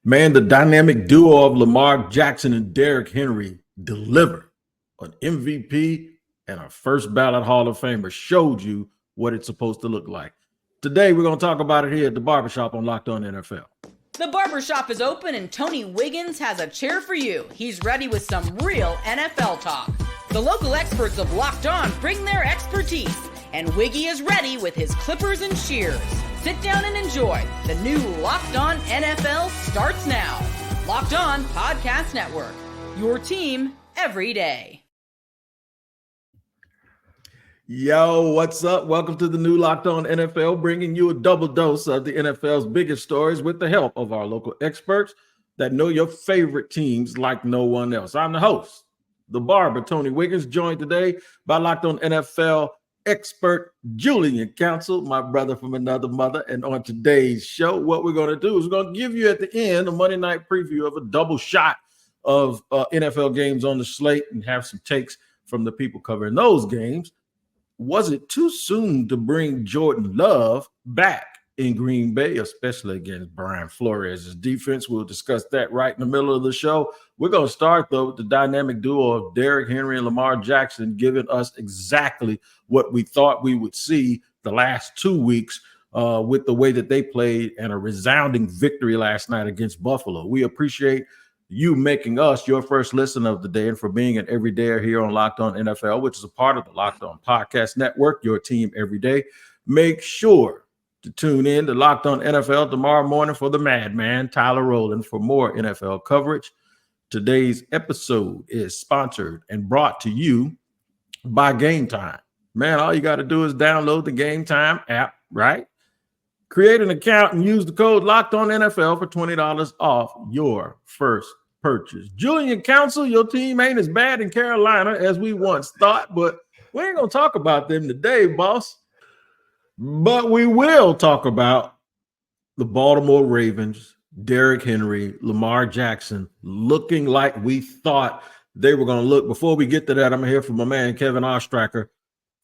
Man, the dynamic duo of Lamar Jackson and Derrick Henry delivered an MVP and a first ballot Hall of Famer showed you what it's supposed to look like. Today, we're going to talk about it here at the Barbershop on Locked On NFL. The barbershop is open and Tony Wiggins has a chair for you. He's ready with some real NFL talk. The local experts of Locked On bring their expertise, and Wiggy is ready with his clippers and shears. Sit down and enjoy. The new Locked On NFL starts now. Locked On Podcast Network. Your team every day. Yo, what's up? Welcome to the new Locked On NFL, bringing you a double dose of the NFL's biggest stories with the help of our local experts that know your favorite teams like no one else. I'm the host, the barber, Tony Wiggins, joined today by Locked On NFL expert Julian Council, my brother from another mother. And on today's show, what we're going to do is we're going to give you at the end a Monday night preview of a double shot of NFL games on the slate and have some takes from the people covering those games. Was it too soon to bring Jordan Love back in Green Bay, especially against Brian Flores' defense? We'll discuss that right in the middle of the show. We're going to start, though, with the dynamic duo of Derrick Henry and Lamar Jackson giving us exactly what we thought we would see the last 2 weeks with the way that they played and a resounding victory last night against Buffalo. We appreciate you making us your first listen of the day and for being an everydayer here on Locked On NFL, which is a part of the Locked On Podcast Network, your team every day. Make sure to tune in to Locked On NFL tomorrow morning for the madman, Tyler Rowland, for more NFL coverage. Today's episode is sponsored and brought to you by Game Time. Man, all you got to do is download the Game Time app, right? Create an account and use the code Locked On NFL for $20 off your first purchase. Julian Council, your team ain't as bad in Carolina as we once thought, but we ain't going to talk about them today, boss. But we will talk about the Baltimore Ravens, Derrick Henry, Lamar Jackson, looking like we thought they were going to look. Before we get to that, I'm going to hear from my man, Kevin Ostracker,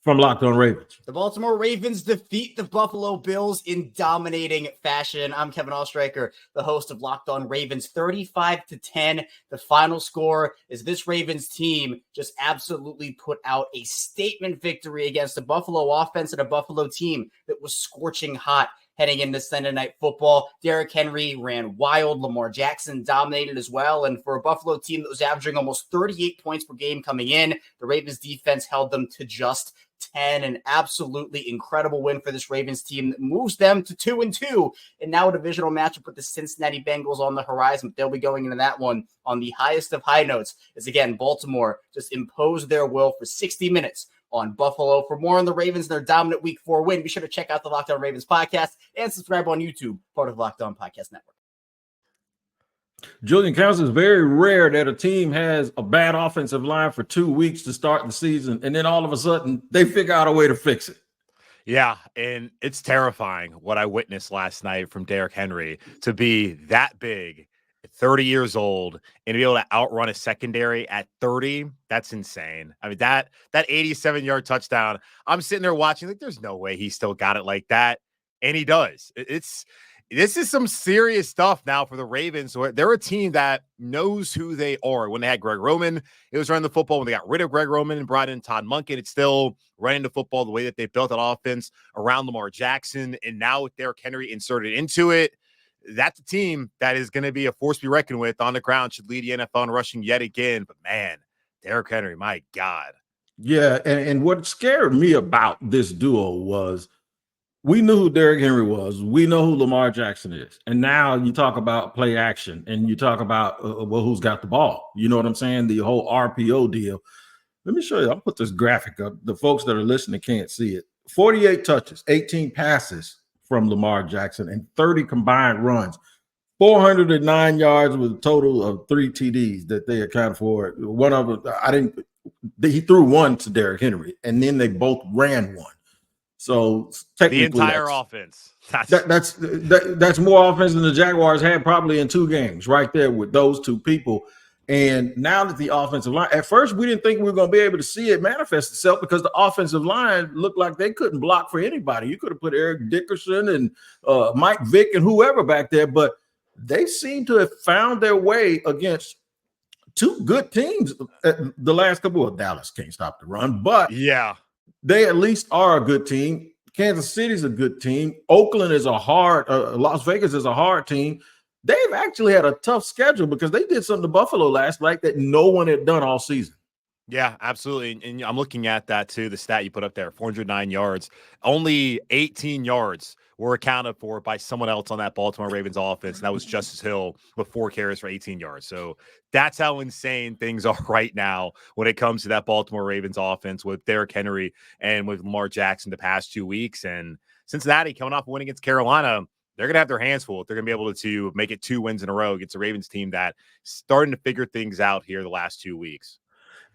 from Locked On Ravens. The Baltimore Ravens defeat the Buffalo Bills in dominating fashion. I'm Kevin Ostracker, the host of Locked On Ravens. 35-10. The final score is this Ravens team just absolutely put out a statement victory against a Buffalo offense and a Buffalo team that was scorching hot heading into Sunday Night Football. Derrick Henry ran wild. Lamar Jackson dominated as well. And for a Buffalo team that was averaging almost 38 points per game coming in, the Ravens defense held them to just 10. An absolutely incredible win for this Ravens team that moves them to 2-2. And now a divisional matchup with the Cincinnati Bengals on the horizon. But they'll be going into that one on the highest of high notes as, again, Baltimore just imposed their will for 60 minutes on Buffalo. For more on the Ravens and their dominant Week 4 win, be sure to check out the Locked On Ravens podcast and subscribe on YouTube, part of the Locked On Podcast Network. Julian Council, is very rare that a team has a bad offensive line for 2 weeks to start the season, and then all of a sudden they figure out a way to fix it. Yeah, and it's terrifying what I witnessed last night from Derrick Henry to be that big, 30 years old, and to be able to outrun a secondary at 30. That's insane. I mean, that 87-yard touchdown, I'm sitting there watching like there's no way he still got it like that, and he does. This is some serious stuff now for the Ravens. So they're a team that knows who they are. When they had Greg Roman, it was running the football. When they got rid of Greg Roman and brought in Todd Monken, it's still running the football the way that they built an offense around Lamar Jackson. And now with Derrick Henry inserted into it, that's a team that is going to be a force to be reckoned with on the ground, should lead the NFL in rushing yet again. But, man, Derrick Henry, my God. Yeah, and what scared me about this duo was we knew who Derrick Henry was. We know who Lamar Jackson is. And now you talk about play action and you talk about, who's got the ball. You know what I'm saying? The whole RPO deal. Let me show you. I'll put this graphic up. The folks that are listening can't see it. 48 touches, 18 passes from Lamar Jackson, and 30 combined runs. 409 yards with a total of 3 TDs that they accounted for. One of them, he threw one to Derrick Henry, and then they both ran one. So technically, the entire offense. That's more offense than the Jaguars had probably in 2 games right there with those 2 people. And now that the offensive line, at first we didn't think we were going to be able to see it manifest itself because the offensive line looked like they couldn't block for anybody. You could have put Eric Dickerson and Mike Vick and whoever back there, but they seem to have found their way against two good teams the last couple of Dallas can't stop the run, but yeah, they at least are a good team. Kansas City's a good team. Oakland is a hard, Las Vegas is a hard team. They've actually had a tough schedule because they did something to Buffalo last night that no one had done all season. Yeah, absolutely. And I'm looking at that too, the stat you put up there, 409 yards. Only 18 yards were accounted for by someone else on that Baltimore Ravens offense, and that was Justice Hill with 4 carries for 18 yards. So that's how insane things are right now when it comes to that Baltimore Ravens offense with Derrick Henry and with Lamar Jackson the past 2 weeks. And Cincinnati coming off a win against Carolina, they're going to have their hands full if they're going to be able to make it 2 wins in a row against a Ravens team that's starting to figure things out here the last 2 weeks.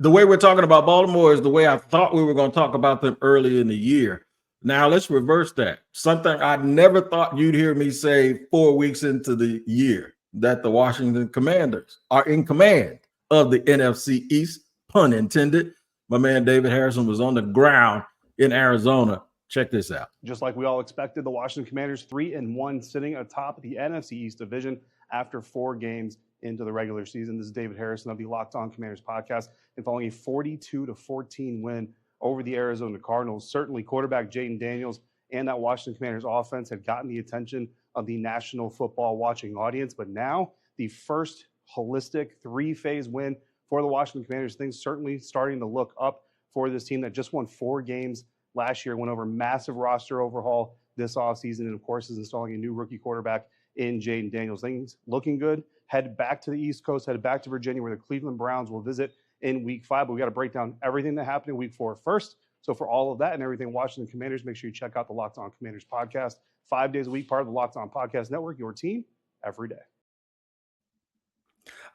The way we're talking about Baltimore is the way I thought we were going to talk about them early in the year. Now let's reverse that. Something I never thought you'd hear me say 4 weeks into the year, that the Washington Commanders are in command of the NFC East, pun intended. My man David Harrison was on the ground in Arizona. Check this out. Just like we all expected, the Washington Commanders 3-1, sitting atop the NFC East division after 4 games into the regular season. This is David Harrison of the Locked On Commanders podcast, and following a 42-14 win over the Arizona Cardinals. Certainly quarterback Jaden Daniels and that Washington Commanders offense had gotten the attention of the national football watching audience, but now the first holistic 3-phase win for the Washington Commanders. Things certainly starting to look up for this team that just won 4 games last year, went over massive roster overhaul this offseason, and of course is installing a new rookie quarterback in Jaden Daniels. Things looking good. Head back to the East Coast, head back to Virginia, where the Cleveland Browns will visit in Week 5. But we got to break down everything that happened in Week 4 first. So for all of that and everything Washington Commanders, make sure you check out the Locked On Commanders podcast, 5 days a week, part of the Locked On Podcast Network, your team every day.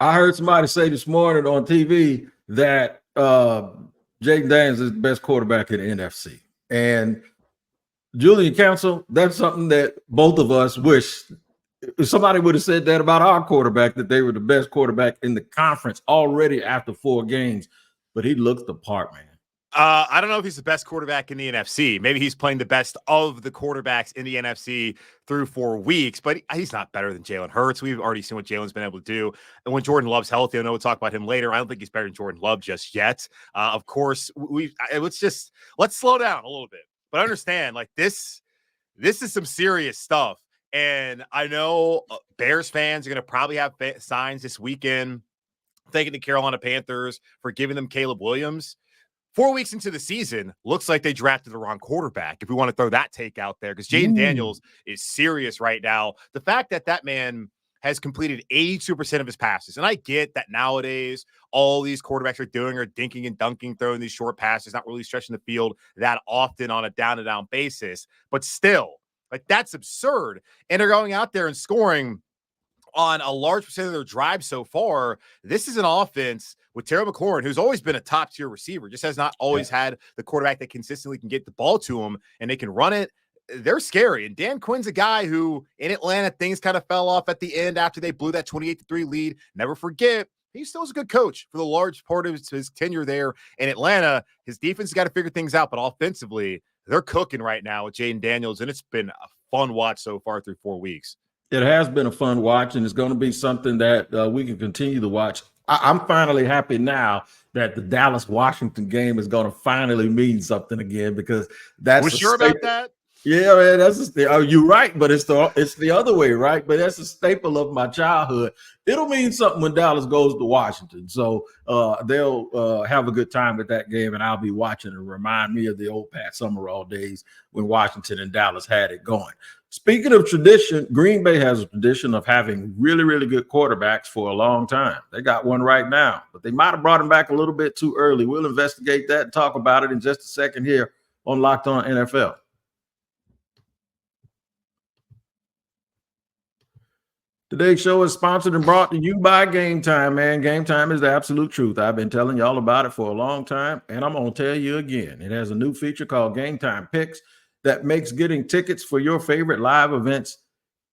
I heard somebody say this morning on TV that Jaden Daniels is the best quarterback in the NFC. And Julian Council, that's something that both of us wish. If somebody would have said that about our quarterback, that they were the best quarterback in the conference already after 4 games, but he looks the part, man. I don't know if he's the best quarterback in the NFC. Maybe he's playing the best of the quarterbacks in the NFC through 4 weeks, but he's not better than Jalen Hurts. We've already seen what Jalen's been able to do. And when Jordan Love's healthy, I know we'll talk about him later. I don't think he's better than Jordan Love just yet. Of course, let's slow down a little bit. But understand, like this is some serious stuff. And I know Bears fans are going to probably have signs this weekend thanking the Carolina Panthers for giving them Caleb Williams. 4 weeks into the season, looks like they drafted the wrong quarterback, if we want to throw that take out there, because Jaden Daniels is serious right now. The fact that man has completed 82% of his passes, and I get that nowadays all these quarterbacks are doing are dinking and dunking, throwing these short passes, not really stretching the field that often on a down-to-down basis, but still, like, that's absurd. And they're going out there and scoring on a large percent of their drive so far. This is an offense with Terry McLaurin, who's always been a top-tier receiver, just has not always had the quarterback that consistently can get the ball to him, and they can run it. They're scary. And Dan Quinn's a guy who, in Atlanta, things kind of fell off at the end after they blew that 28-3 lead. Never forget, he still is a good coach for the large part of his tenure there in Atlanta. His defense has got to figure things out, but offensively, they're cooking right now with Jaden Daniels, and it's been a fun watch so far through 4 weeks. It has been a fun watch, and it's going to be something that we can continue to watch. I'm finally happy now that the Dallas-Washington game is going to finally mean something again, because that's sure about that? Yeah, man, you're right, but it's the other way, right? But that's a staple of my childhood. It'll mean something when Dallas goes to Washington. So they'll have a good time at that game, and I'll be watching and remind me of the old Pat Summerall days when Washington and Dallas had it going. Speaking of tradition, Green Bay has a tradition of having really, really good quarterbacks for a long time. They got one right now, but they might have brought him back a little bit too early. We'll investigate that and talk about it in just a second here on Locked On NFL. Today's show is sponsored and brought to you by Game Time, man. Game Time is the absolute truth. I've been telling y'all about it for a long time, and I'm going to tell you again. It has a new feature called Game Time Picks that makes getting tickets for your favorite live events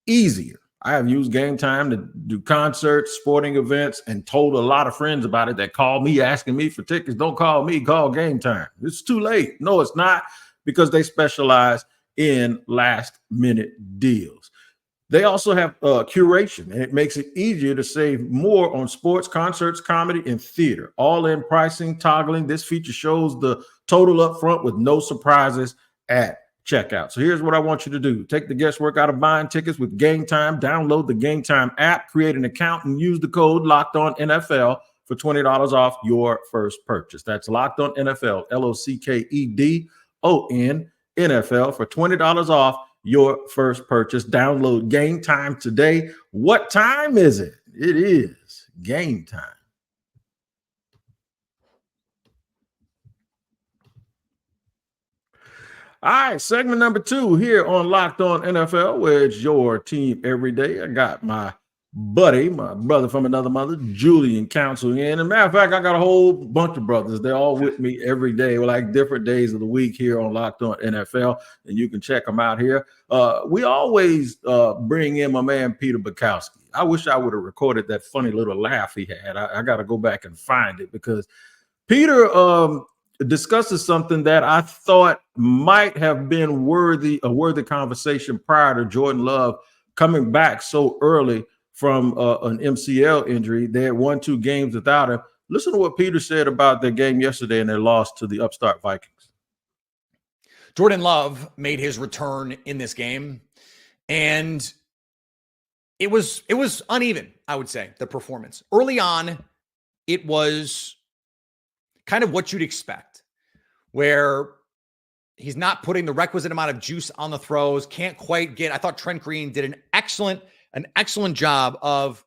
easier. I have used Game Time to do concerts, sporting events, and told a lot of friends about it that call me asking me for tickets. Don't call me, call Game Time. It's too late. No, it's not, because they specialize in last-minute deals. They also have curation, and it makes it easier to save more on sports, concerts, comedy, and theater. All-in pricing, toggling. This feature shows the total up front with no surprises at checkout. So here's what I want you to do. Take the guesswork out of buying tickets with Game Time. Download the Game Time app, create an account, and use the code LOCKEDONNFL for $20 off your first purchase. That's Locked On NFL, LOCKEDON NFL for $20 off your first purchase. Download Game Time today. What time is it? It is game time. All right, segment number 2 here on Locked On NFL, where it's your team every day. I got my buddy, my brother from another mother, Julian Council in. And matter of fact, I got a whole bunch of brothers. They're all with me every day, like different days of the week here on Locked On NFL, and you can check them out here. We always bring in my man, Peter Bukowski. I wish I would have recorded that funny little laugh he had. I got to go back and find it because Peter discusses something that I thought might have been a worthy conversation prior to Jordan Love coming back so early from an MCL injury. They had 1-2 games without him. Listen to what Peter said about their game yesterday and their loss to the upstart Vikings. Jordan Love made his return in this game, and it was uneven, I would say, the performance. Early on, it was kind of what you'd expect, where he's not putting the requisite amount of juice on the throws, can't quite get. I thought Trent Green did an excellent job of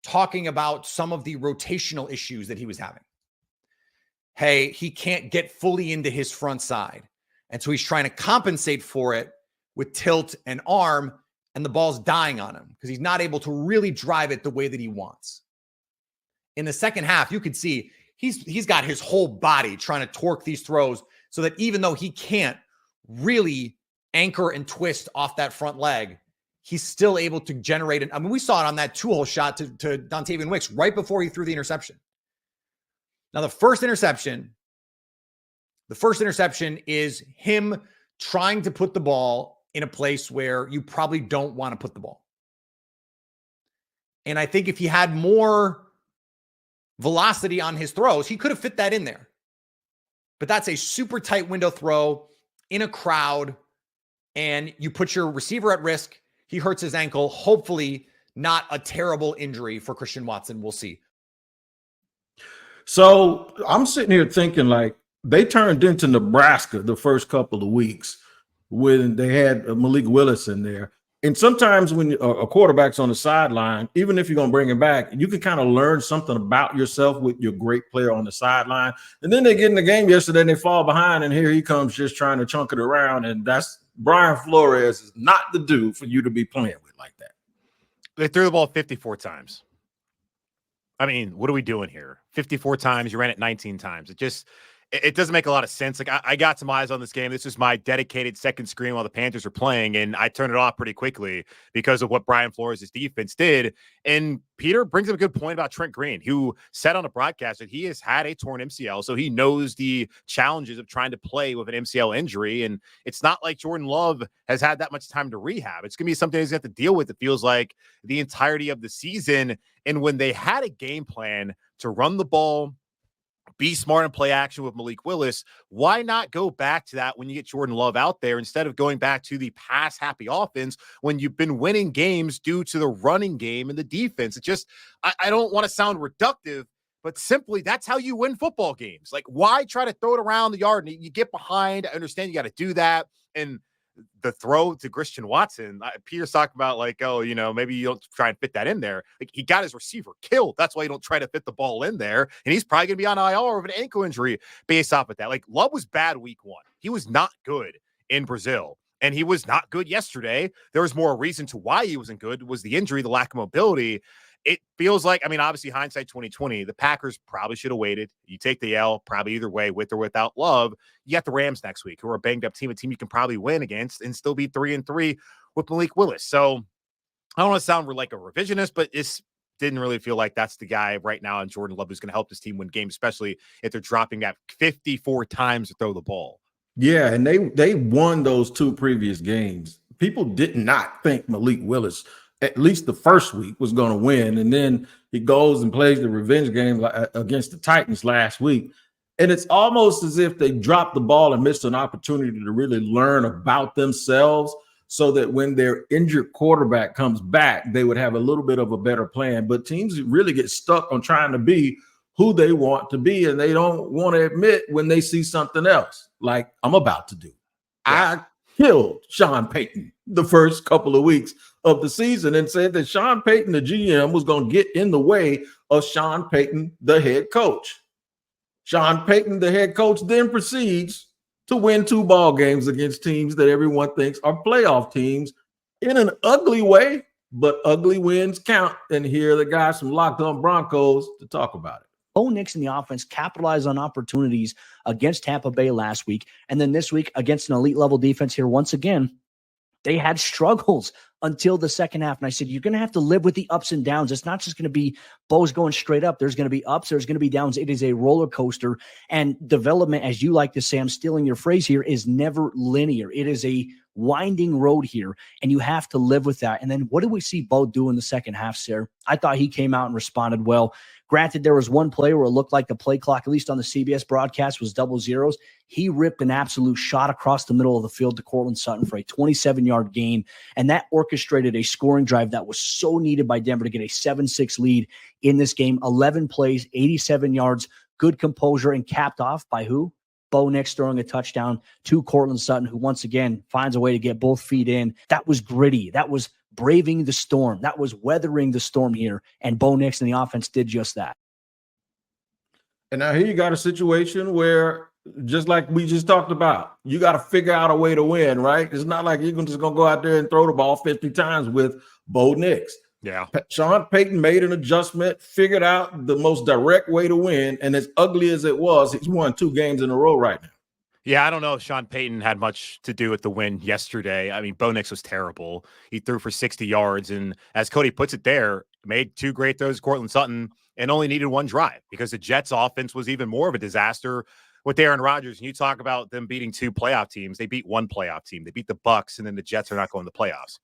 talking about some of the rotational issues that he was having. Hey, he can't get fully into his front side. And so he's trying to compensate for it with tilt and arm, and the ball's dying on him because he's not able to really drive it the way that he wants. In the second half, you could see he's got his whole body trying to torque these throws so that even though he can't really anchor and twist off that front leg, he's still able to generate it. I mean, we saw it on that 2-hole shot to Dontavian Wicks right before he threw the interception. Now, the first interception is him trying to put the ball in a place where you probably don't want to put the ball. And I think if he had more velocity on his throws, he could have fit that in there. But that's a super tight window throw in a crowd, and you put your receiver at risk. He hurts his ankle. Hopefully not a terrible injury for Christian Watson. We'll see. So I'm sitting here thinking, like, they turned into Nebraska the first couple of weeks when they had Malik Willis in there. And sometimes when a quarterback's on the sideline, even if you're going to bring him back, you can kind of learn something about yourself with your great player on the sideline. And then they get in the game yesterday and they fall behind, and here he comes just trying to chunk it around. And that's Brian Flores is not the dude for you to be playing with like that. They threw the ball 54 times. I mean, what are we doing here? 54 times. You ran it 19 times. It doesn't make a lot of sense. Like, I got some eyes on this game. This is my dedicated second screen while the Panthers are playing, and I turned it off pretty quickly because of what Brian Flores' defense did. And Peter brings up a good point about Trent Green, who said on the broadcast that he has had a torn MCL, so he knows the challenges of trying to play with an MCL injury. And it's not like Jordan Love has had that much time to rehab. It's going to be something he's going to have to deal with, it feels like, the entirety of the season. And when they had a game plan to run the ball, be smart and play action with Malik Willis, why not go back to that when you get Jordan Love out there instead of going back to the pass-happy offense when you've been winning games due to the running game and the defense? It just, I don't want to sound reductive, but simply that's how you win football games. Like, why try to throw it around the yard and you get behind? I understand you got to do that. And the throw to Christian Watson, Peter's talking about, like, oh, you know, maybe you don't try and fit that in there. Like, he got his receiver killed. That's why you don't try to fit the ball in there. And he's probably going to be on IR with an ankle injury based off of that. Like, Love was bad week 1. He was not good in Brazil. And he was not good yesterday. There was more reason to why he wasn't good. It was the injury, the lack of mobility. It feels like, I mean, obviously hindsight 2020, the Packers probably should have waited. You take the L probably either way, with or without Love. You got the Rams next week, who are a banged up team, a team you can probably win against and still be 3-3 with Malik Willis. So I don't want to sound like a revisionist, but it didn't really feel like that's the guy right now in Jordan Love who's going to help this team win games, especially if they're dropping that 54 times to throw the ball. Yeah, and they won those 2 previous games people did not think Malik Willis, at least the first week, was going to win. And then he goes and plays the revenge game against the Titans last week. And it's almost as if they dropped the ball and missed an opportunity to really learn about themselves so that when their injured quarterback comes back, they would have a little bit of a better plan. But teams really get stuck on trying to be who they want to be, and they don't want to admit when they see something else, like I'm about to do. I killed Sean Payton the first couple of weeks of the season and said that Sean Payton, the GM, was going to get in the way of Sean Payton, the head coach. Sean Payton, the head coach, then proceeds to win 2 ball games against teams that everyone thinks are playoff teams in an ugly way, but ugly wins count. And here are the guys from Locked On Broncos to talk about it. Bo Nix and the offense capitalized on opportunities against Tampa Bay last week. And then this week against an elite level defense here, once again, they had struggles until the second half. And I said, you're going to have to live with the ups and downs. It's not just going to be Bo's going straight up. There's going to be ups. There's going to be downs. It is a roller coaster. And development, as you like to say, I'm stealing your phrase here, is never linear. It is a winding road here, and you have to live with that. And then what did we see Bo do in the second half, Sarah? I thought he came out and responded well. Granted, there was one play where it looked like the play clock, at least on the CBS broadcast, was double zeros. He ripped an absolute shot across the middle of the field to Courtland Sutton for a 27-yard gain, and that orchestrated a scoring drive that was so needed by Denver to get a 7-6 lead in this game. 11 plays, 87 yards, good composure, and capped off by who? Bo Nix throwing a touchdown to Courtland Sutton, who once again finds a way to get both feet in. That was gritty. That was braving the storm. That was weathering the storm here. And Bo Nix and the offense did just that. And now here you got a situation where, just like we just talked about, you got to figure out a way to win, right? It's not like you're just going to go out there and throw the ball 50 times with Bo Nix. Yeah. Sean Payton made an adjustment, figured out the most direct way to win. And as ugly as it was, he's won 2 games in a row right now. Yeah, I don't know if Sean Payton had much to do with the win yesterday. I mean, Bo Nix was terrible. He threw for 60 yards. And as Cody puts it there, made 2 great throws to Courtland Sutton and only needed 1 drive because the Jets offense was even more of a disaster with Aaron Rodgers. And you talk about them beating 2 playoff teams. They beat 1 playoff team. They beat the Bucs, and then the Jets are not going to the playoffs.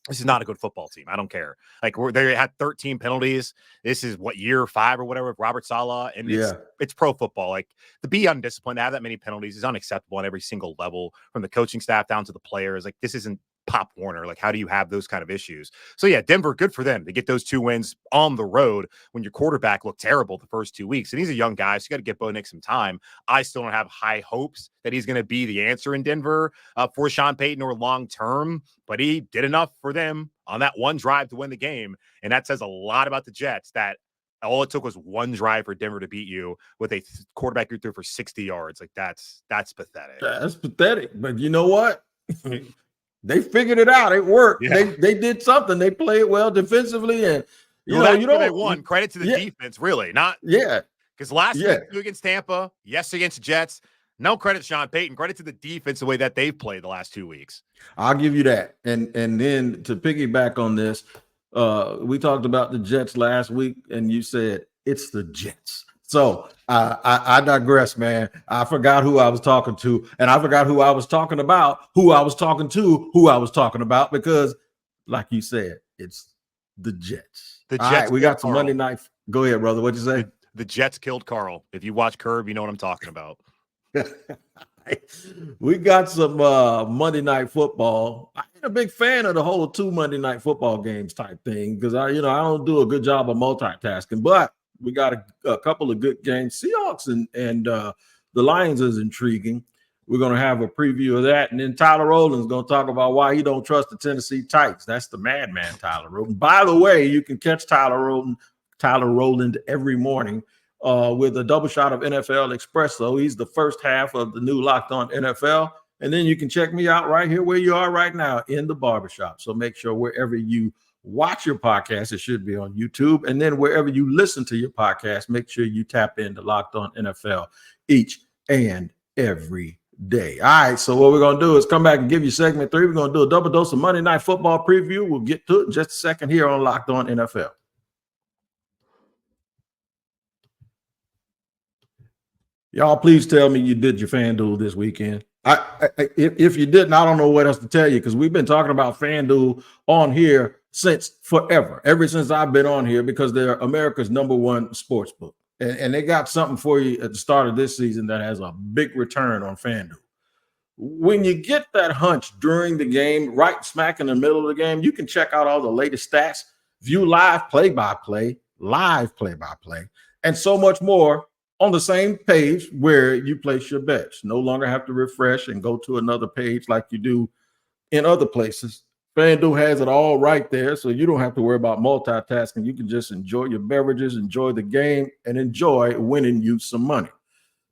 This is not a good football team. I don't care. Like, they had 13 penalties. This is what, year 5 or whatever with Robert Saleh, and it's pro football. Like, to be undisciplined, to have that many penalties is unacceptable on every single level, from the coaching staff down to the players. Like, this isn't Pop Warner. Like, how do you have those kind of issues? So yeah, Denver, good for them to get those 2 wins on the road when your quarterback looked terrible the first 2 weeks. And he's a young guy, so you got to get Bo Nix some time. I still don't have high hopes that he's going to be the answer in Denver for Sean Payton or long term, but he did enough for them on that 1 drive to win the game. And that says a lot about the Jets, that all it took was 1 drive for Denver to beat you with a quarterback who threw for 60 yards. Like, that's pathetic. That's pathetic. But you know what? They figured it out. It worked. Yeah. They did something. They played well defensively, and they won. Credit to the defense, really. Not because last week against Tampa, yes against the Jets. No credit to Sean Payton. Credit to the defense, the way that they've played the last 2 weeks. I'll give you that. And then to piggyback on this, we talked about the Jets last week, and you said it's the Jets. So I digress, man. I forgot who I was talking to, and I forgot who I was talking about, who I was talking to, who I was talking about, because, like you said, it's the Jets. The Jets. All right, we got some Monday night. Go ahead, brother. What'd you say? The Jets killed Carl. If you watch Curb, you know what I'm talking about. We got some Monday night football. I ain't a big fan of the whole 2 Monday night football games type thing because I don't do a good job of multitasking, but we got a couple of good games. Seahawks and the Lions is intriguing. We're going to have a preview of that. And then Tyler Rowland's going to talk about why he don't trust the Tennessee Titans. That's the madman, Tyler Rowland. By the way, you can catch Tyler Rowland every morning with a double shot of NFL Espresso. He's the first half of the new Locked On NFL. And then you can check me out right here where you are right now in the barbershop. So make sure wherever you watch your podcast, it should be on YouTube. And then wherever you listen to your podcast, make sure you tap into Locked On NFL each and every day. All right, so what we're going to do is come back and give you segment 3. We're going to do a double dose of Monday Night Football preview. We'll get to it in just a second here on Locked On NFL. Y'all, please tell me you did your FanDuel this weekend. If you didn't, I don't know what else to tell you, because we've been talking about FanDuel on here since forever, ever since I've been on here, because they're America's #1 sports book. And they got something for you at the start of this season that has a big return on FanDuel. When you get that hunch during the game, right smack in the middle of the game, you can check out all the latest stats, view live play-by-play, and so much more on the same page where you place your bets. No longer have to refresh and go to another page like you do in other places. FanDuel has it all right there, so you don't have to worry about multitasking. You can just enjoy your beverages, enjoy the game, and enjoy winning you some money,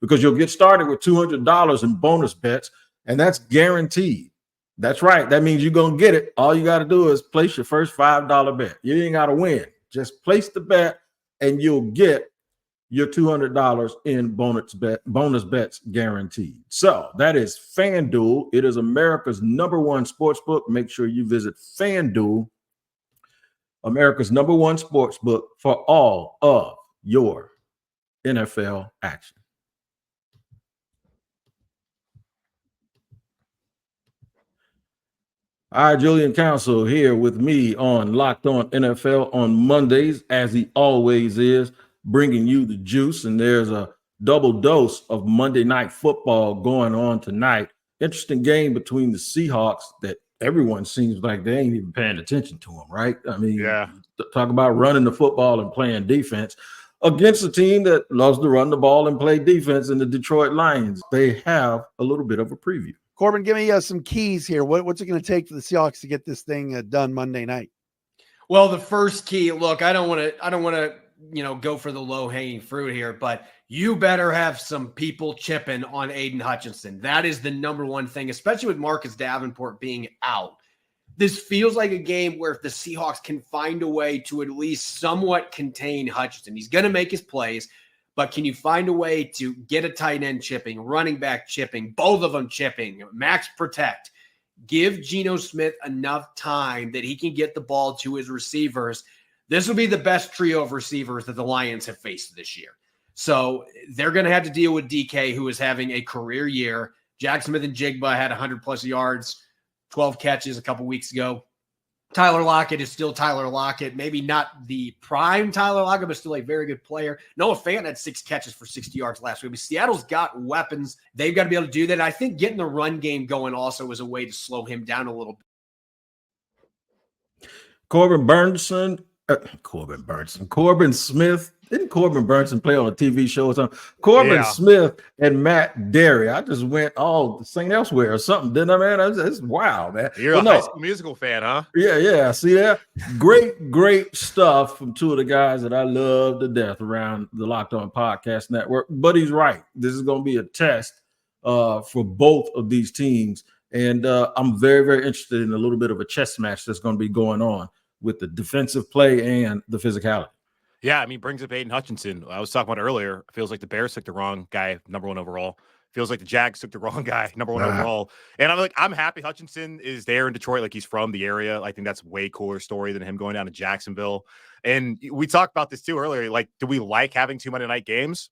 because you'll get started with $200 in bonus bets, and that's guaranteed. That's right. That means you're going to get it. All you got to do is place your first $5 bet. You ain't got to win. Just place the bet, and you'll get your $200 in bonus bets guaranteed. So that is FanDuel. It is America's #1 sports book. Make sure you visit FanDuel, America's #1 sports book, for all of your NFL action. All right, Julian Council here with me on Locked On NFL on Mondays, as he always is, bringing you the juice. And there's a double dose of Monday Night Football going on tonight. Interesting game between the Seahawks that everyone seems like they ain't even paying attention to them, right? I mean, talk about running the football and playing defense against a team that loves to run the ball and play defense in the Detroit Lions. They have a little bit of a preview. Corbin, give me some keys here. What's it going to take for the Seahawks to get this thing done Monday night? Well, the first key, look, I don't want to, go for the low hanging fruit here, but you better have some people chipping on Aidan Hutchinson. That is the #1 thing, especially with Marcus Davenport being out. This feels like a game where if the Seahawks can find a way to at least somewhat contain Hutchinson, he's going to make his plays. But can you find a way to get a tight end chipping, running back chipping, both of them chipping, max protect, give Geno Smith enough time that he can get the ball to his receivers? This will be the best trio of receivers that the Lions have faced this year. So they're going to have to deal with DK, who is having a career year. Jack Smith and Jigba had 100-plus yards, 12 catches a couple weeks ago. Tyler Lockett is still Tyler Lockett. Maybe not the prime Tyler Lockett, but still a very good player. Noah Fant had 6 catches for 60 yards last week. But Seattle's got weapons. They've got to be able to do that. And I think getting the run game going also is a way to slow him down a little bit. Corbin Smith. Didn't Corbin Burnson play on a TV show or something? Corbin Smith and Matt Derrick. I just went all St. Elsewhere or something, didn't I, man? That's wow, man. You're a High School Musical fan, huh? Yeah. See that? Great stuff from two of the guys that I love to death around the Locked On Podcast Network. But he's right. This is going to be a test for both of these teams. And I'm very, very interested in a little bit of a chess match that's going to be going on with the defensive play and the physicality. Yeah, I mean, brings up Aidan Hutchinson. I was talking about earlier. It feels like the Bears took the wrong guy, #1 overall. Feels like the Jags took the wrong guy, #1 overall. And I'm happy Hutchinson is there in Detroit, like he's from the area. I think that's a way cooler story than him going down to Jacksonville. And we talked about this too earlier. Like, do we like having 2 Monday night games?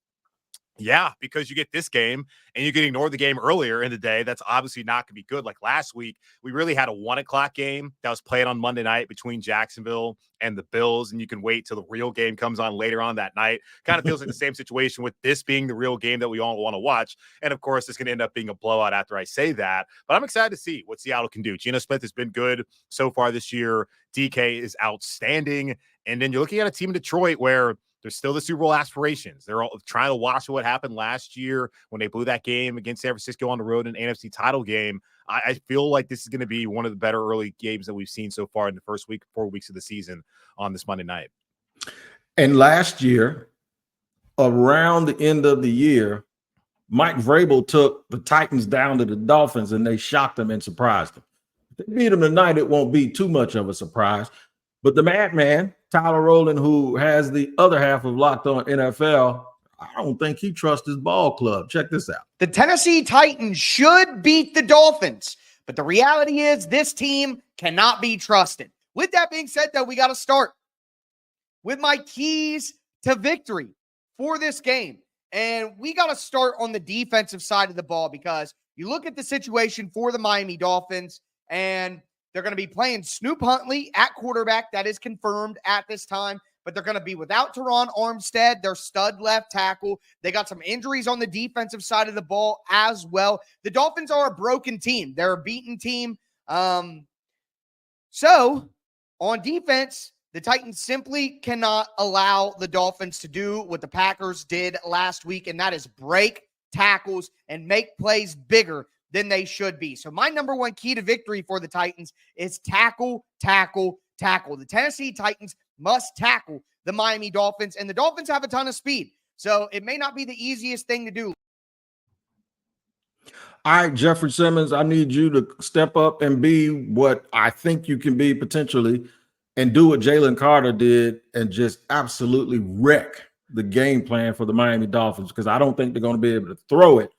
Yeah, because you get this game and you can ignore the game earlier in the day. That's obviously not going to be good. Like last week, we really had a 1:00 game that was played on Monday night between Jacksonville and the Bills, and you can wait till the real game comes on later on that night. Kind of feels like the same situation with this being the real game that we all want to watch. And of course, it's going to end up being a blowout after I say that. But I'm excited to see what Seattle can do. Geno Smith has been good so far this year. DK is outstanding. And then you're looking at a team in Detroit where there's still the Super Bowl aspirations. They're all trying to watch what happened last year when they blew that game against San Francisco on the road in an NFC title game. I feel like this is going to be one of the better early games that we've seen so far in the first 4 weeks of the season on this Monday night. And last year, around the end of the year, Mike Vrabel took the Titans down to the Dolphins, and they shocked them and surprised them. If they beat them tonight, it won't be too much of a surprise. But the madman, Tyler Rowland, who has the other half of Locked On NFL, I don't think he trusts his ball club. Check this out. The Tennessee Titans should beat the Dolphins, but the reality is this team cannot be trusted. With that being said, though, we got to start with my keys to victory for this game. And we got to start on the defensive side of the ball because You look at the situation for the Miami Dolphins, and they're going to be playing Snoop Huntley at quarterback. That is confirmed at this time, but they're going to be without Teron Armstead, their stud left tackle. They got some injuries on the defensive side of the ball as well. The Dolphins are a broken team. They're a beaten team. So on defense, the Titans simply cannot allow the Dolphins to do what the Packers did last week, and that is break tackles and make plays bigger than they should be. So my number one key to victory for the Titans is tackle, tackle, tackle. The Tennessee Titans must tackle the Miami Dolphins, and the Dolphins have a ton of speed. So it may not be the easiest thing to do. All right, Jeffrey Simmons, I need you to step up and be what I think you can be potentially and do what Jalen Carter did and just absolutely wreck the game plan for the Miami Dolphins, because I don't think they're going to be able to throw it,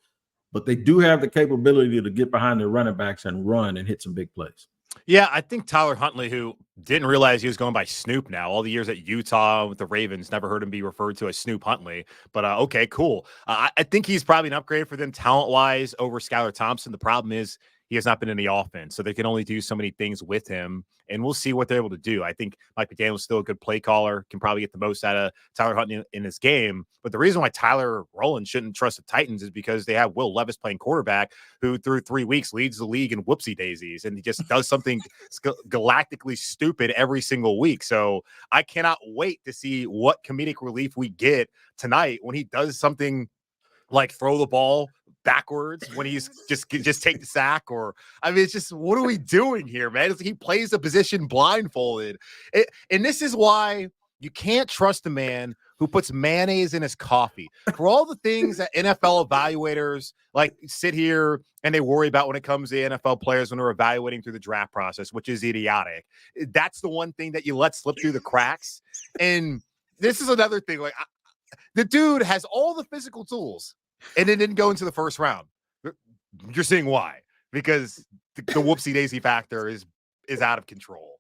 but they do have the capability to get behind their running backs and run and hit some big plays. Yeah, I think Tyler Huntley, who didn't realize he was going by Snoop now, all the years at Utah with the Ravens, never heard him be referred to as Snoop Huntley. But okay, cool. I think he's probably an upgrade for them talent-wise over Skylar Thompson. The problem is he has not been in the offense, so they can only do so many things with him, and we'll see what they're able to do. I think Mike McDaniel is still a good play caller, can probably get the most out of Tyler Huntley in this game. But the reason why Tyler Rowland shouldn't trust the Titans is because they have Will Levis playing quarterback, who through 3 weeks leads the league in whoopsie daisies, and he just does something galactically stupid every single week. So I cannot wait to see what comedic relief we get tonight when he does something like throw the ball backwards when he's just take the sack. Or I mean, it's just, what are we doing here, man? It's like he plays the position blindfolded. And this is why you can't trust a man who puts mayonnaise in his coffee. For all the things that NFL evaluators like sit here and they worry about when it comes to NFL players when they're evaluating through the draft process, which is idiotic. That's the one thing that you let slip through the cracks. And this is another thing. Like, the dude has all the physical tools and it didn't go into the first round. You're seeing why, because the whoopsie daisy factor is out of control.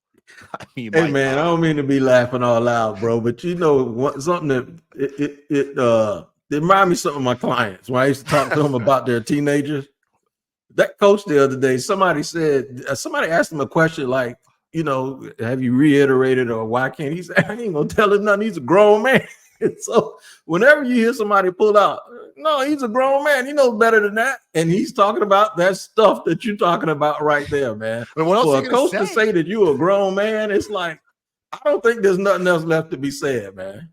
I mean, hey man, I don't mean to be laughing all loud, bro, but you know something that it reminded me of some of my clients when I used to talk to them about their teenagers. That coach the other day, somebody asked him a question like, you know, have you reiterated or why can't he say? I ain't gonna tell him nothing. He's a grown man. And so whenever you hear somebody pull out, no, he's a grown man. He knows better than that. And he's talking about that stuff that you're talking about right there, man. But what else for a coach to say that you're a grown man, it's like, I don't think there's nothing else left to be said, man.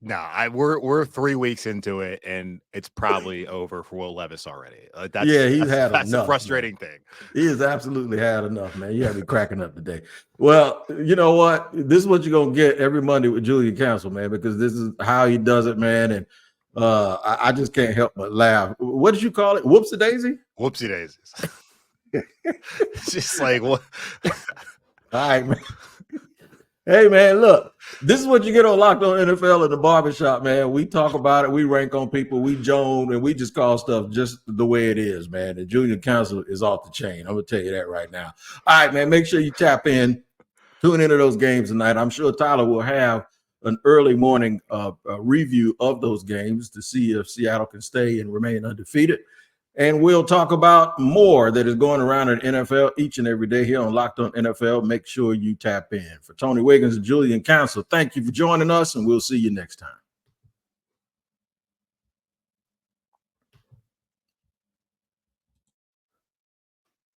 No, we're 3 weeks into it, and it's probably over for Will Levis already. That's a frustrating thing. He has absolutely had enough, man. You have me cracking up today. Well, you know what? This is what you're gonna get every Monday with Julian Council, man, because this is how he does it, man. And I just can't help but laugh. What did you call it? Whoopsie daisy? Whoopsie daisies. It's just like what? All right, man. Hey, man, look, this is what you get on Locked On NFL in the barbershop, man. We talk about it. We rank on people. We joan, and we just call stuff just the way it is, man. The Junior Council is off the chain. I'm going to tell you that right now. All right, man, make sure you tap in, tune into those games tonight. I'm sure Tyler will have an early morning review of those games to see if Seattle can stay and remain undefeated. And we'll talk about more that is going around in NFL each and every day here on Locked On NFL. Make sure you tap in. For Tony Wiggins and Julian Council, thank you for joining us, and we'll see you next time.